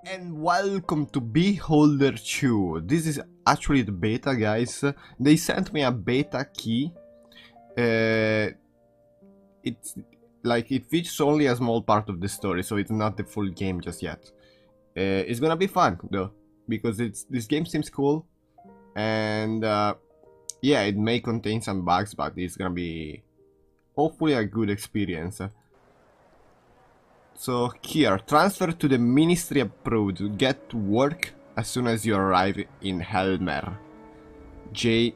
And welcome to Beholder 2. This is actually the beta, guys. They sent me a beta key. It's like it features only a small part of the story, so it's not the full game just yet. It's gonna be fun though, because this game seems cool, and yeah, it may contain some bugs, but it's gonna be hopefully a good experience. So here, transfer to the Ministry approved. Get to work as soon as you arrive in Helmer. J.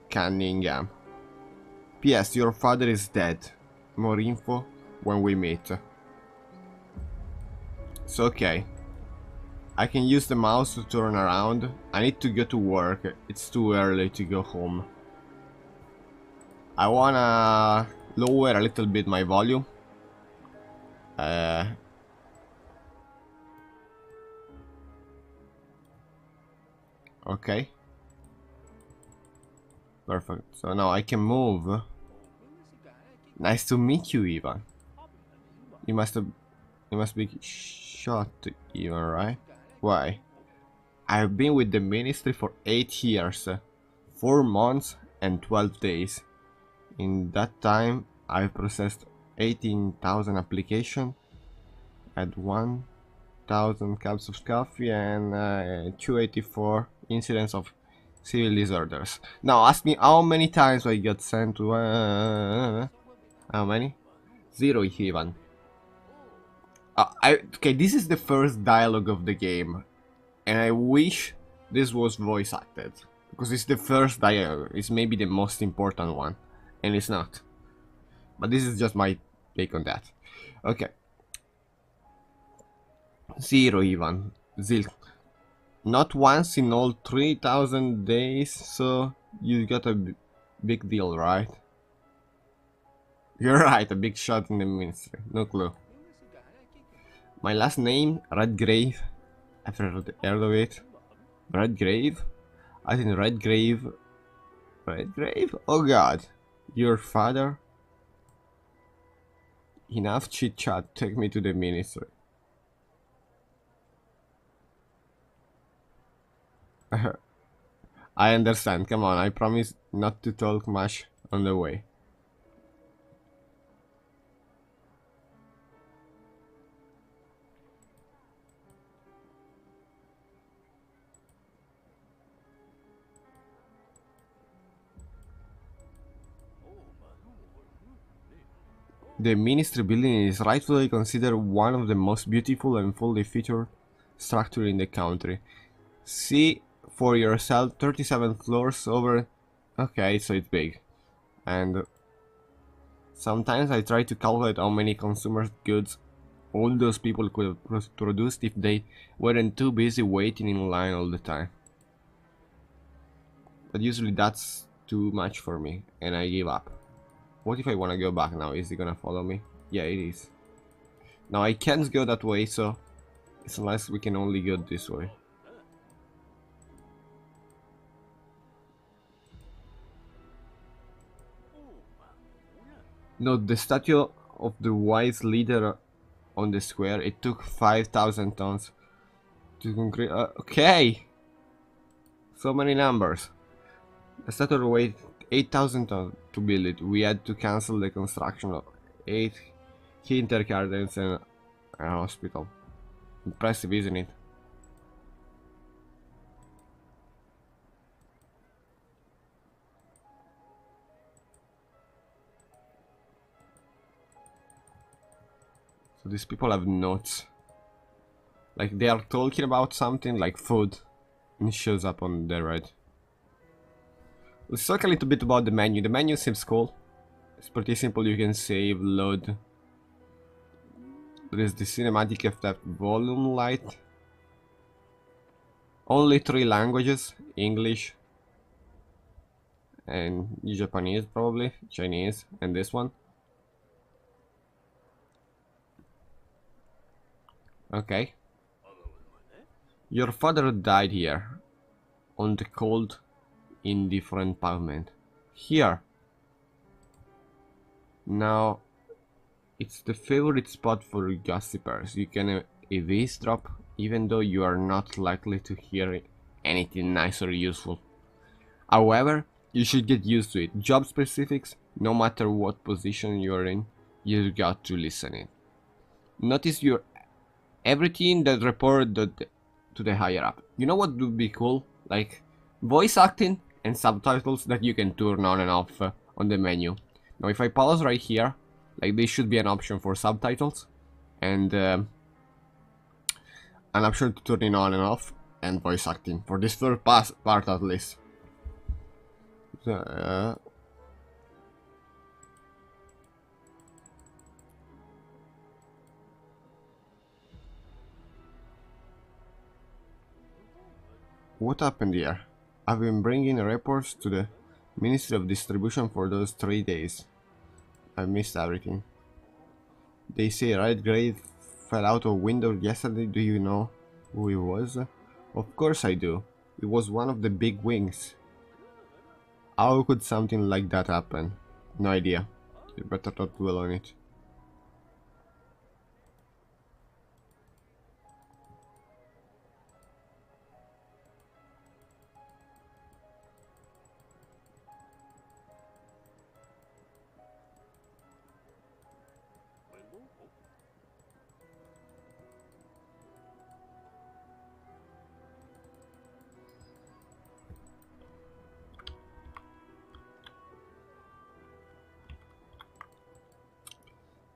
Cunningham. P.S. Your father is dead. More info when we meet. So okay. I can use the mouse to turn around. I need to go to work. It's too early to go home. I wanna lower a little bit my volume. Okay. Perfect. So now I can move. Nice to meet you, Ivan. You must be shot, Ivan, right? Why? I've been with the ministry for 8 years, 4 months and 12 days. In that time, I've processed 18,000 applications, had 1,000 cups of coffee, and 284 incidents of civil disorders. Now ask me how many times I got sent to... how many? 0 even. Okay, this is the first dialogue of the game, and I wish this was voice acted, because it's the first dialogue. It's maybe the most important one, and it's not. But this is just my take on that. Okay. 0 even. Zil. Not once in all 3,000 days, so you got a big deal, right? You're right, a big shot in the ministry. No clue. My last name, Redgrave. I've heard of it. Redgrave? I think Redgrave. Redgrave? Oh god. Your father? Enough chit chat, take me to the ministry. I understand, come on, I promise not to talk much on the way. The ministry building is rightfully considered one of the most beautiful and fully featured structures in the country. See for yourself, 37 floors over... Okay, so it's big. And sometimes I try to calculate how many consumer goods all those people could have produced if they weren't too busy waiting in line all the time. But usually that's too much for me, and I give up. What if I want to go back now? Is he gonna follow me? Yeah, it is. Now I can't go that way, so it's unless we can only go this way. Note the statue of the wise leader on the square. It took 5,000 tons to concrete. Okay! So many numbers. The statue weighed 8,000 tons to build it. We had to cancel the construction of 8 kindergartens and a hospital. Impressive, isn't it? So these people have notes. Like they are talking about something like food, and it shows up on the right. Let's talk a little bit about the menu. The menu seems cool. It's pretty simple. You can save, load. There is the cinematic effect volume light. Only 3 languages: English and Japanese, probably Chinese, and this one. Okay. Your father died here, on the cold, indifferent pavement. Here. Now, it's the favorite spot for gossipers. You can eavesdrop even though you are not likely to hear anything nice or useful. However, you should get used to it. Job specifics, no matter what position you're in, you got to listen in. Notice your everything that report to the higher up. You know what would be cool? Like voice acting and subtitles that you can turn on and off on the menu. Now if I pause right here, like there should be an option for subtitles and an option to turn it on and off and voice acting for this first part at least. What happened here? I've been bringing reports to the Ministry of Distribution for those 3 days. I missed everything. They say Red Grade fell out of window yesterday. Do you know who it was? Of course I do. It was one of the big wings. How could something like that happen? No idea. You better not dwell on it.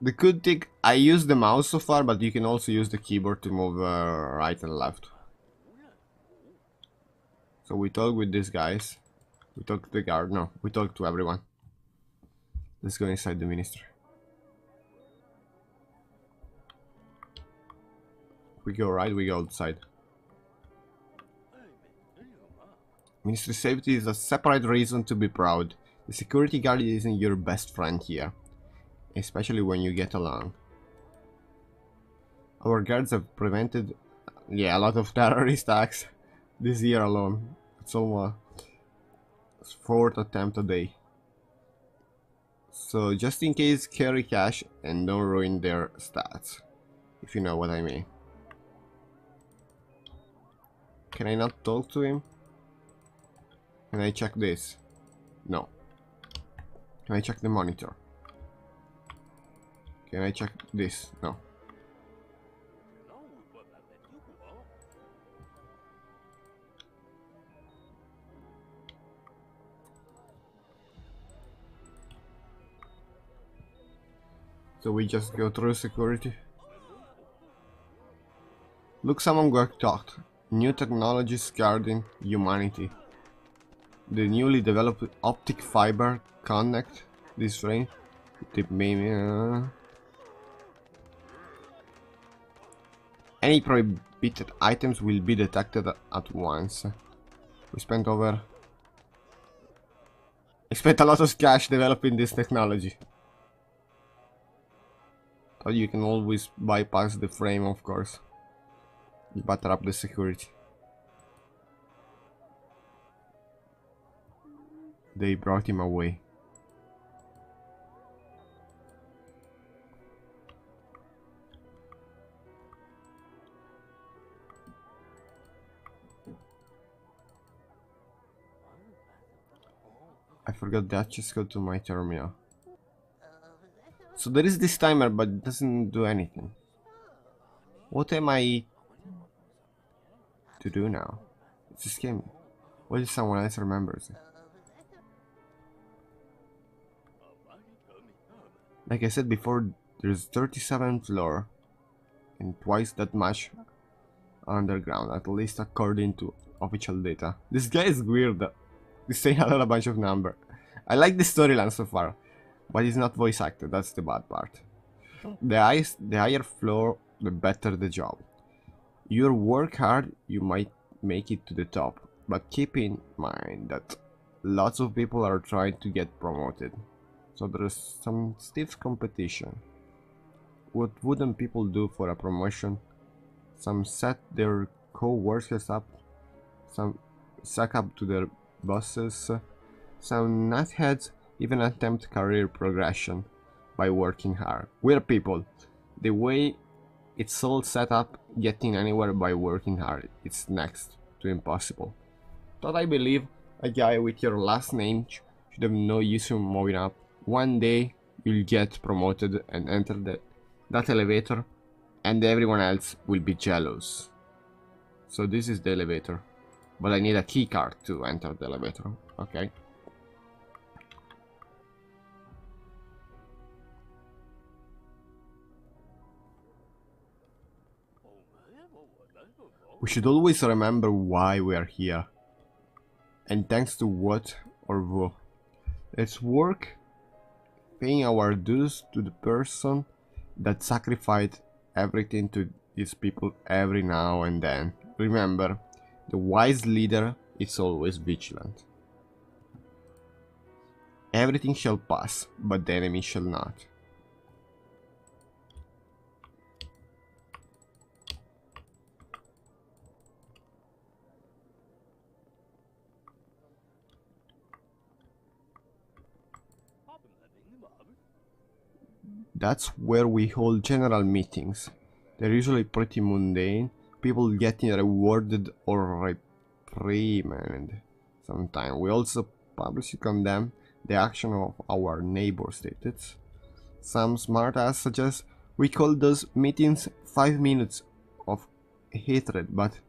The good thing, I use the mouse so far, but you can also use the keyboard to move right and left. So we talk with these guys. We talk to the guard. No, we talk to everyone. Let's go inside the ministry. We go right, we go outside. Ministry safety is a separate reason to be proud. The security guard isn't your best friend here. Especially when you get along. Our guards have prevented, a lot of terrorist acts this year alone. It's almost 4th attempt a day. So just in case, carry cash and don't ruin their stats, if you know what I mean. Can I not talk to him? Can I check this? No. Can I check the monitor? Can I check this? No. So we just go through security. Look, someone got talked. New technologies guarding humanity. The newly developed optic fiber connect this frame. Any prohibited items will be detected at once. I spent a lot of cash developing this technology. But you can always bypass the frame, of course. You butter up the security. They brought him away. I forgot that. Just go to my terminal. So there is this timer, but it doesn't do anything. What am I to do now? It's a scam. What if someone else remembers it? Like I said before, there's 37th floor and twice that much underground, at least according to official data. This guy is weird. He's saying a bunch of numbers. I like the storyline so far, but it's not voice acted. That's the bad part. The higher floor, the better the job. You work hard, you might make it to the top, but keep in mind that lots of people are trying to get promoted, so there's some stiff competition. What wouldn't people do for a promotion? Some set their co-workers up, some suck up to their bosses, some nutheads even attempt career progression by working hard. We're people. The way It's all set up, getting anywhere by working hard. It's next to impossible. But I believe a guy with your last name should have no use in moving up. One day you'll get promoted and enter that elevator, and everyone else will be jealous. So this is the elevator, but I need a key card to enter the elevator. Okay. We should always remember why we are here, and thanks to what or who. Let's work paying our dues to the person that sacrificed everything to these people every now and then. Remember, the wise leader is always vigilant. Everything shall pass, but the enemy shall not. That's where we hold general meetings. They're usually pretty mundane, people getting rewarded or reprimanded. Sometimes we also publicly condemn the action of our neighbor states. Some smartass suggests we call those meetings 5 minutes of hatred, but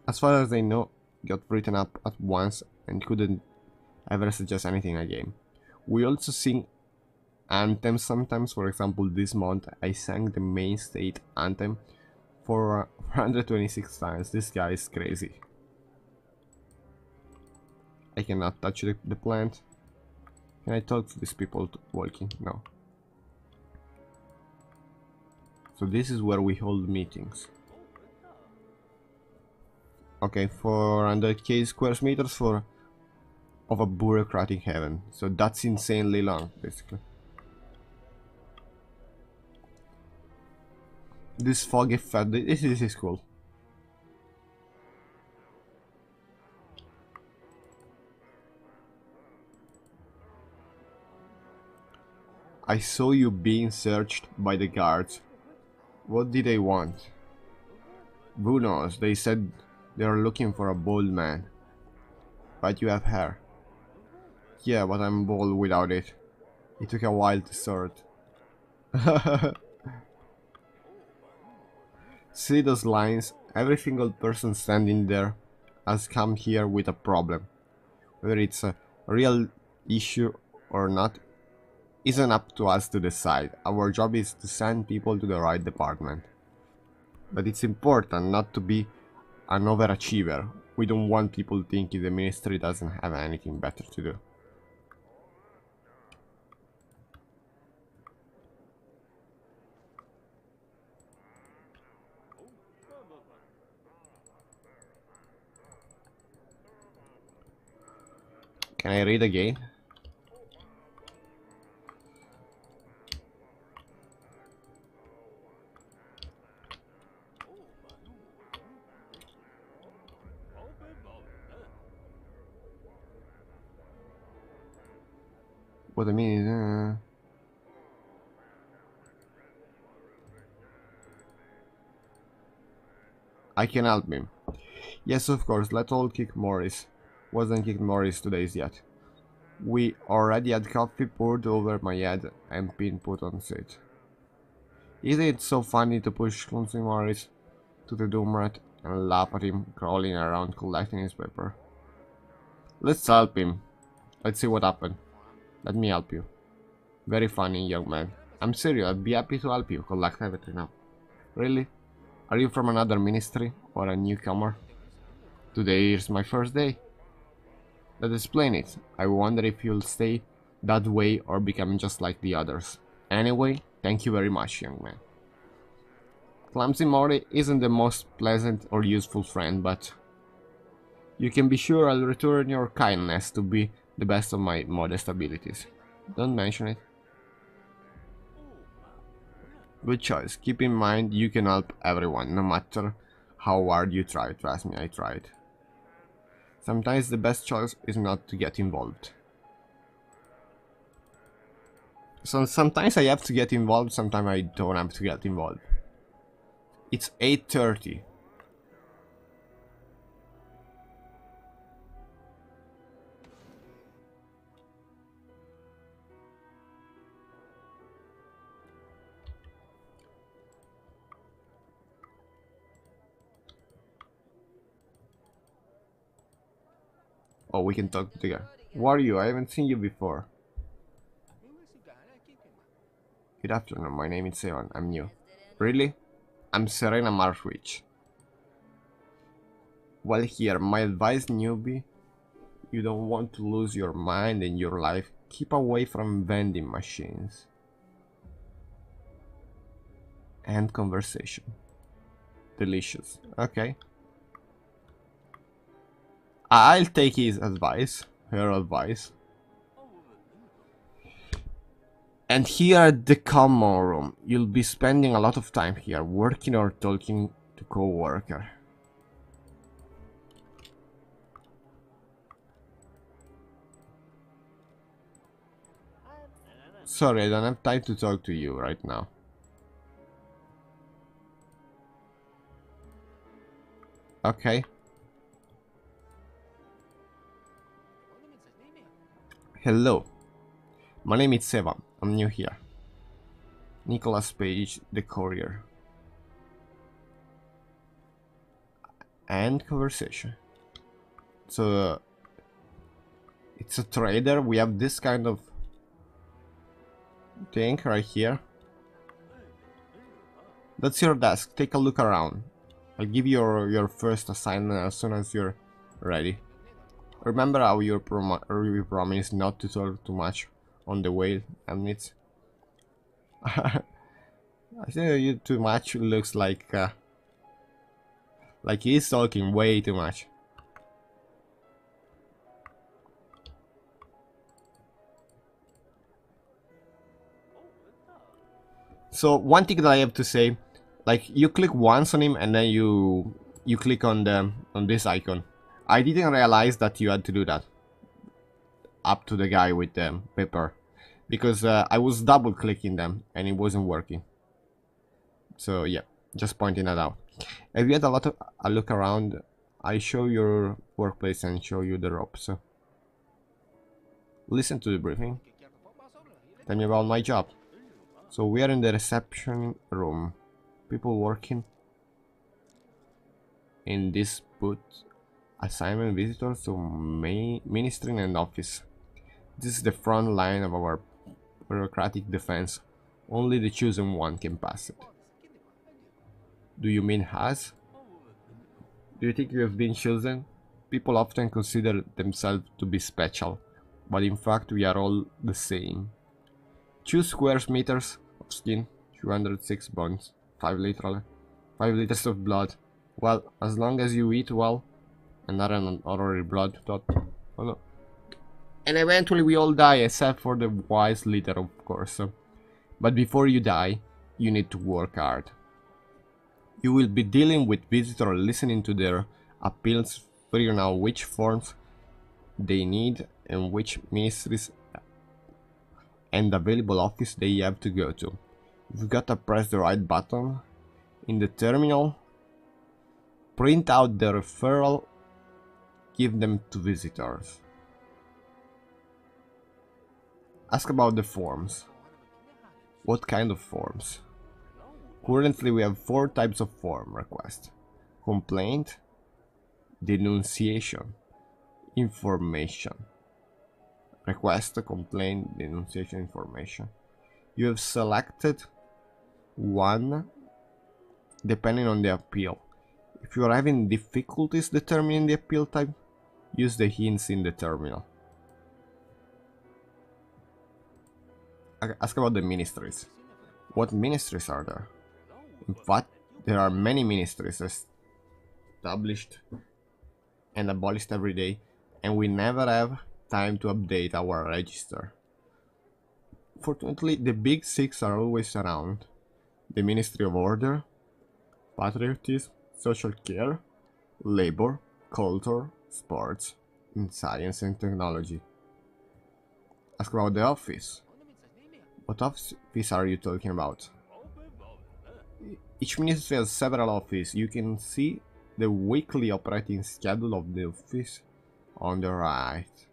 as far as I know, got written up at once and couldn't ever suggest anything again. We also sing anthems sometimes. For example, this month I sang the main state anthem for 126 times. This guy is crazy. I cannot touch the plant. Can I talk to these people walking? No. So this is where we hold meetings. Okay, 400k square meters of a bureaucratic heaven. So that's insanely long, basically. This fog effect, this is cool. I saw you being searched by the guards. What did they want? Who knows? They said they are looking for a bald man. But you have hair. Yeah, but I'm bald without it. It took a while to sort. See those lines? Every single person standing there has come here with a problem. Whether it's a real issue or not isn't up to us to decide. Our job is to send people to the right department. But it's important not to be an overachiever. We don't want people thinking the ministry doesn't have anything better to do. Can I read again? What I mean is, I can help him. Yes, of course, let's all kick Morris. Wasn't kicked Morris today's yet. We already had coffee poured over my head and pin put on seat. Isn't it so funny to push Clumsy Morris to the doomrat and laugh at him crawling around collecting his paper? Let's help him. Let's see what happened. Let me help you. Very funny, young man. I'm serious, I'd be happy to help you collect everything now. Really? Are you from another ministry or a newcomer? Today is my first day. Let's explain it. I wonder if you'll stay that way or become just like the others. Anyway, thank you very much, young man. Clumsy Mori isn't the most pleasant or useful friend, but you can be sure I'll return your kindness to be the best of my modest abilities. Don't mention it. Good choice. Keep in mind you can help everyone, no matter how hard you try. Trust me, I tried. Sometimes the best choice is not to get involved. So sometimes I have to get involved, sometimes I don't have to get involved. It's 8:30. Oh, we can talk together. Who are you? I haven't seen you before. Good afternoon, my name is Evan. I'm new. Really? I'm Serena Marshwich. Well, here, my advice, newbie. You don't want to lose your mind and your life. Keep away from vending machines. End conversation. Delicious. Okay. I'll take his advice. Her advice. And here at the common room, you'll be spending a lot of time here, working or talking to co-worker. Sorry, I don't have time to talk to you right now. Okay. Hello. My name is Seva. I'm new here. Nicholas Page, the courier. And conversation. So, it's a trader. We have this kind of thing right here. That's your desk. Take a look around. I'll give you your first assignment as soon as you're ready. Remember how you promised not to talk too much on the way, and it's... I think you too much looks like he's talking way too much. So one thing that I have to say, like you click once on him and then you click on this icon. I didn't realize that you had to do that. Up to the guy with the paper, because I was double clicking them and it wasn't working. So yeah, just pointing that out. If you had a look around, I show your workplace and show you the ropes. So listen to the briefing. Tell me about my job. So we are in the reception room. People working in this booth. Assignment visitors to ministry and office. This is the front line of our bureaucratic defense. Only the chosen one can pass it. Do you mean us? Do you think you have been chosen? People often consider themselves to be special, but in fact we are all the same. 2 square meters of skin, 206 bones, 5 liters of blood. Well, as long as you eat well, and not an honorary blood thought. Oh no. And eventually we all die, except for the wise leader, of course. But before you die, you need to work hard. You will be dealing with visitors, listening to their appeals, figuring out which forms they need and which ministries and available office they have to go to. You've got to press the right button in the terminal, print out the referral, give them to visitors. Ask about the forms. What kind of forms? Currently we have 4 types of form request. Complaint, denunciation, information. Request, complaint, denunciation, information. You have selected one depending on the appeal. If you are having difficulties determining the appeal type, use the hints in the terminal. Ask about the ministries. What ministries are there? In fact, there are many ministries established and abolished every day, and we never have time to update our register. Fortunately, the big 6 are always around. The Ministry of Order, Patriotism, Social Care, Labor, Culture, Sports, and Science and Technology. Ask about the office. What office are you talking about? Each ministry has several offices. You can see the weekly operating schedule of the office on the right.